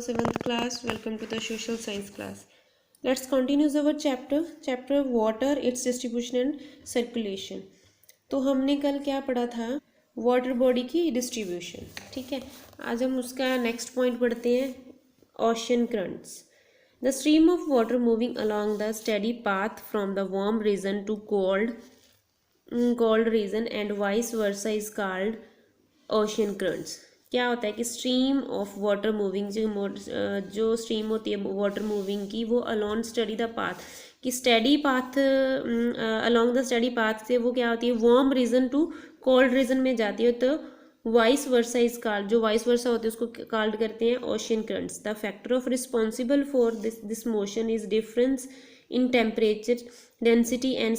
7th class. Welcome to the social science class. Let's continue our chapter water, its distribution and circulation. तो हमने कल क्या पढ़ा था? वाटर बॉडी की डिस्ट्रीब्यूशन. ठीक है, आज हम उसका नेक्स्ट पॉइंट पढ़ते हैं, ocean currents. The stream of water moving along the steady path from the warm region to cold region and vice versa is called ocean currents. क्या होता है कि स्ट्रीम ऑफ वाटर मूविंग जो stream होती है water moving की, वो along steady the path, कि steady path along the steady path से वो क्या होती है, warm region to cold region में जाती है. तो वाइस वर्सा इज कॉल्ड, जो वाइस वर्सा होते हैं उसको कॉल्ड करते हैं ocean currents. The factor of responsible for this motion is difference in temperature, density and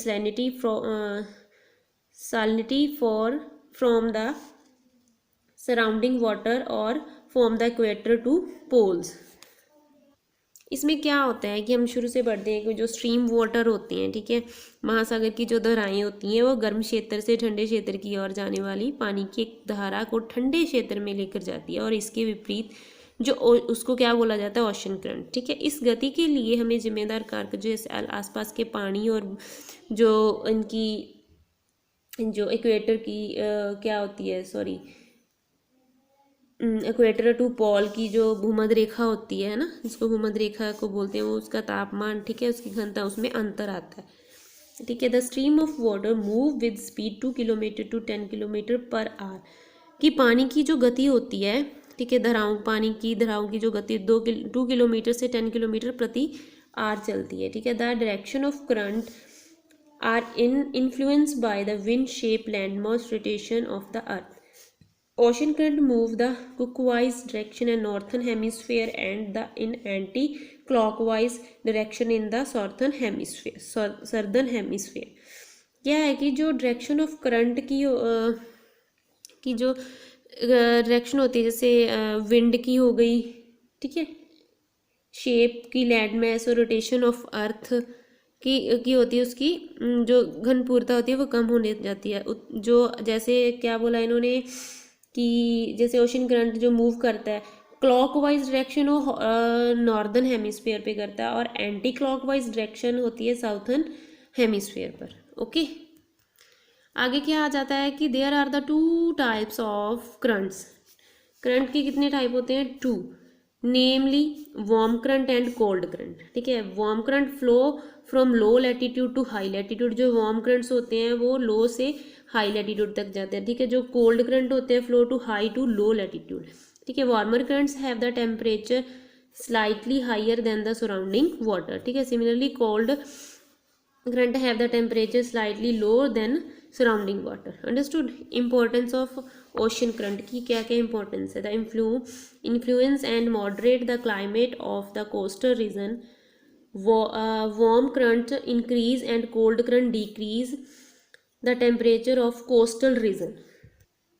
salinity from the surrounding water और from the equator to poles. इसमें क्या होता है कि हम शुरू से पढ़ते हैं कि जो स्ट्रीम वाटर होते हैं, ठीक है, महासागर की जो धाराएं होती हैं वो गर्म क्षेत्र से ठंडे क्षेत्र की ओर जाने वाली पानी की एक धारा को ठंडे क्षेत्र में लेकर जाती है, और इसके विपरीत जो उसको क्या बोला जाता है, ओशन करंट. ठीक है, इस गति के लिए हमें जिम्मेदार कारक जो आसपास के पानी और जो इनकी जो इक्वेटर की क्या होती है, सॉरी, इक्वेटर टू पोल की जो भूमध्य रेखा होती है ना, जिसको भूमध्य रेखा को बोलते हैं, वो उसका तापमान, ठीक है, उसकी घनता, उसमें अंतर आता है. ठीक है, the stream of water move with speed 2 kilometre to 10 kilometre per hour. कि पानी की जो गति होती है, ठीक है, पानी की धाराओं की जो गति 2 किलोमीटर से 10 किलोमीटर प्रति आवर चलती है. ठीक है, the direction of current are influenced by the wind shape landmass rotation of the earth. Ocean current move the clockwise direction in northern hemisphere and the in anti-clockwise direction in the southern hemisphere. क्या है कि जो direction of current की जो direction होती है, जैसे wind की हो गई, ठीक है, शेप की लैंड मैस और रोटेशन ऑफ अर्थ की होती है, उसकी जो घनपूर्णता होती है वो कम होने जाती है. जो जैसे क्या बोला इन्होंने कि जैसे ओशन करंट जो मूव करता है क्लॉकवाइज डायरेक्शन वो नॉर्दर्न हेमिस्फीयर पे करता है, और एंटी क्लॉकवाइज डायरेक्शन होती है साउथर्न हेमिस्फीयर पर. ओके, आगे क्या आ जाता है कि there are the 2 types of currents. Current के कितने टाइप होते हैं? 2, namely warm current and cold current. ठीक है, warm current flow from low latitude to high latitude. जो वार्म करंट्स होते हैं वो लो से हाई लैटिट्यूड तक जाते हैं. ठीक है, जो कोल्ड करंट होते हैं flow to high to low latitude. ठीक है, warmer currents have the temperature slightly higher than the surrounding water. ठीक है, similarly cold current have the temperature slightly lower than surrounding water. Understood. Importance of ocean current की क्या क्या importance है? The influence and moderate the climate of the coastal region. Warm current increase and cold current decrease the temperature of coastal region.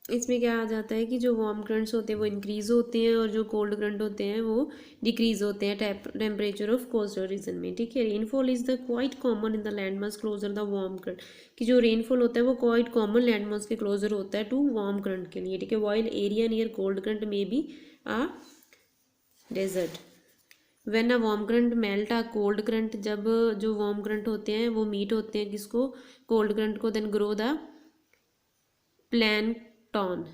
इसमें क्या आ जाता है कि जो वार्म करंट्स होते हैं वो इंक्रीज होते हैं, और जो कोल्ड करंट होते हैं वो डिक्रीज होते हैं टेम्परेचर ऑफ कोस्टल रीजन में. ठीक है, rainfall is the quite common in the landmass closer the warm current. कि जो रेनफॉल होता है वो क्वाइट कॉमन लैंडमास के क्लोजर होता है टू वार्म करंट के लिए. ठीक है, while area near cold current में be a desert. When a warm current melt a cold current. जब जो वार्म करंट होते हैं वो मीट होते हैं किसको? कोल्ड करंट को. देन ग्रो द प्लैंकटन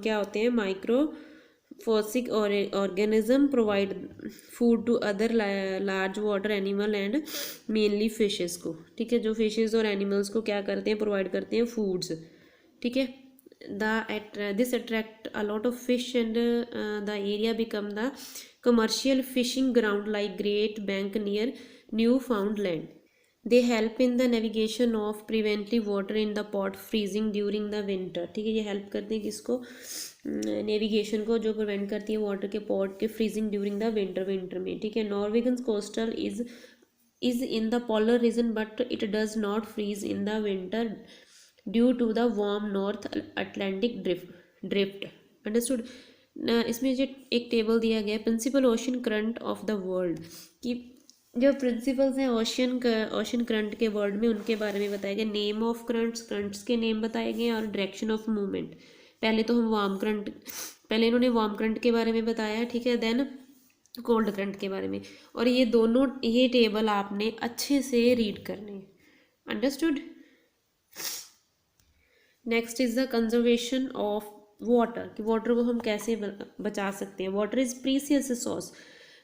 क्या होते हैं? Microscopic organism provide food to other large water animal and mainly fishes को. ठीक है, जो फिशेस और एनिमल्स को क्या करते हैं? प्रोवाइड करते हैं फूड्स. ठीक है, this attract a lot of fish and the area become the commercial fishing ground like Great Bank near Newfoundland. They help in the navigation of preventive water in the pot freezing during the winter. ठीक है, ये help करते हैं किसको? Navigation को, जो prevent करती है वाटर के पॉट के फ्रीजिंग ड्यूरिंग द विंटर में. ठीक है, नॉर्वेगन coastal is in the polar region but it does not freeze in the winter due to the warm North Atlantic drift. Understood. इसमें जो एक टेबल दिया गया है, principal ocean current of the world, कि जो प्रिंसिपल्स हैं ओशन करंट के वर्ल्ड में, उनके बारे में बताया गया. नेम ऑफ करंट्स के नेम बताए गए, और डायरेक्शन ऑफ मूवमेंट. पहले तो हम वार्म करंट पहले इन्होंने वार्म करंट के बारे में बताया, ठीक है, देन कोल्ड करंट के बारे में। और ये दोनों, ये टेबल आपने अच्छे से रीड करने हैं, understood. Next is the conservation of water, कि वाटर को हम कैसे बचा सकते हैं। वाटर इज प्रीसियस रिसोर्स,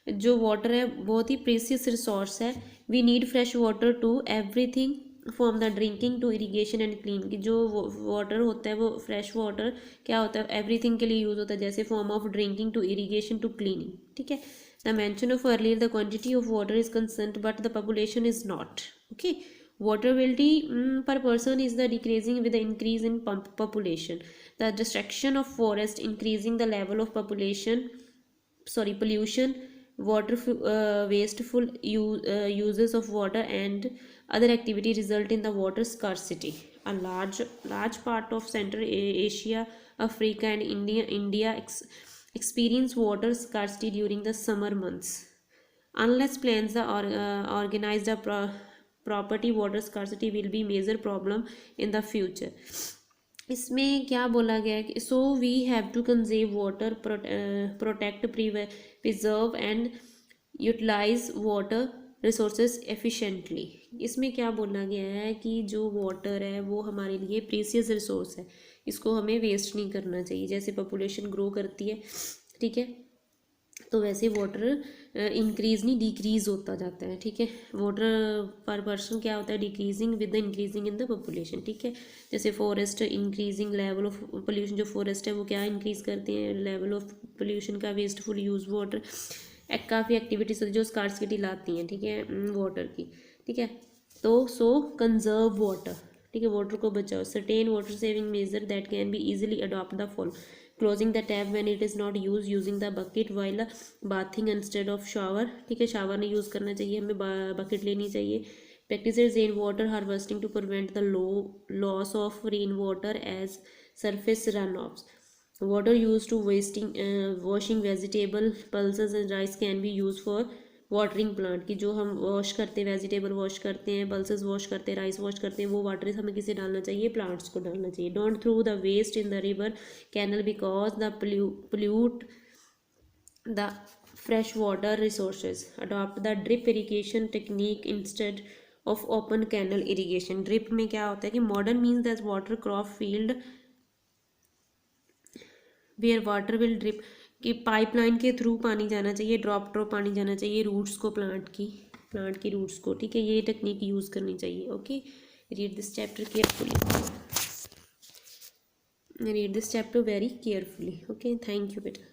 जो वाटर है बहुत ही प्रीसियस रिसोर्स है। We need fresh water to everything from the drinking to irrigation and clean, की जो वाटर होता है वो फ्रेश वाटर क्या होता है, एवरीथिंग के लिए यूज़ होता है, जैसे form of drinking to irrigation to cleaning, ठीक है। The mention of earlier the quantity of water is concern but the population is not, okay. Water availability per person is the decreasing with the increase in population. The destruction of forest increasing the level of pollution, water wasteful uses of water and other activity result in the water scarcity. A large part of Central Asia, Africa and India experience water scarcity during the summer months. Unless plans are organized property, water scarcity will be major problem in the future. इसमें क्या बोला गया है कि so we have to conserve water, protect, preserve and utilize water resources efficiently. इसमें क्या बोला गया है कि जो वाटर है वो हमारे लिए प्रीसियस रिसोर्स है, इसको हमें वेस्ट नहीं करना चाहिए। जैसे पॉपुलेशन ग्रो करती है, ठीक है, तो वैसे वाटर इंक्रीज नहीं डिक्रीज होता जाता है, ठीक है। वाटर पर पर्सन क्या होता है, decreasing with the increasing in the population, ठीक है। जैसे forest increasing level of pollution, जो फॉरेस्ट है वो क्या इंक्रीज करते हैं, लेवल ऑफ पोल्यूशन का, वेस्टफुल यूज वाटर, काफ़ी एक्टिविटीज होती है जो स्कार्सिटी लाती हैं, ठीक है, वाटर की, ठीक है। तो सो कंजर्व वाटर, ठीक है, वाटर को बचाओ। Certain water saving measure that can be easily adopt the follow, closing the tap when it is not use, using the bucket while bathing instead of shower, ठीक है, शावर नहीं use करना चाहिए, हमें बकेट लेनी चाहिए। Practice rain water harvesting to prevent the loss of rain water as surface runoffs. Water used to washing vegetable pulses and rice can be used for watering plant, की जो हम wash करते हैं, वेजिटेबल वॉश करते हैं, pulses wash करते हैं, rice wash करते हैं, वो वाटर हमें किसे डालना चाहिए, प्लांट्स को डालना चाहिए। Don't throw the waste in the river canal because the pollute the fresh water resources. Adopt the drip irrigation technique instead of open canal irrigation. Drip में क्या होता है कि modern means that water crop field where water will drip, कि pipeline के through पानी जाना चाहिए, ड्रॉप पानी जाना चाहिए रूट्स को, प्लांट की रूट्स को, ठीक है। ये टेक्निक यूज़ करनी चाहिए, okay. Read this chapter carefully, read this chapter very carefully, okay. Thank you बेटा।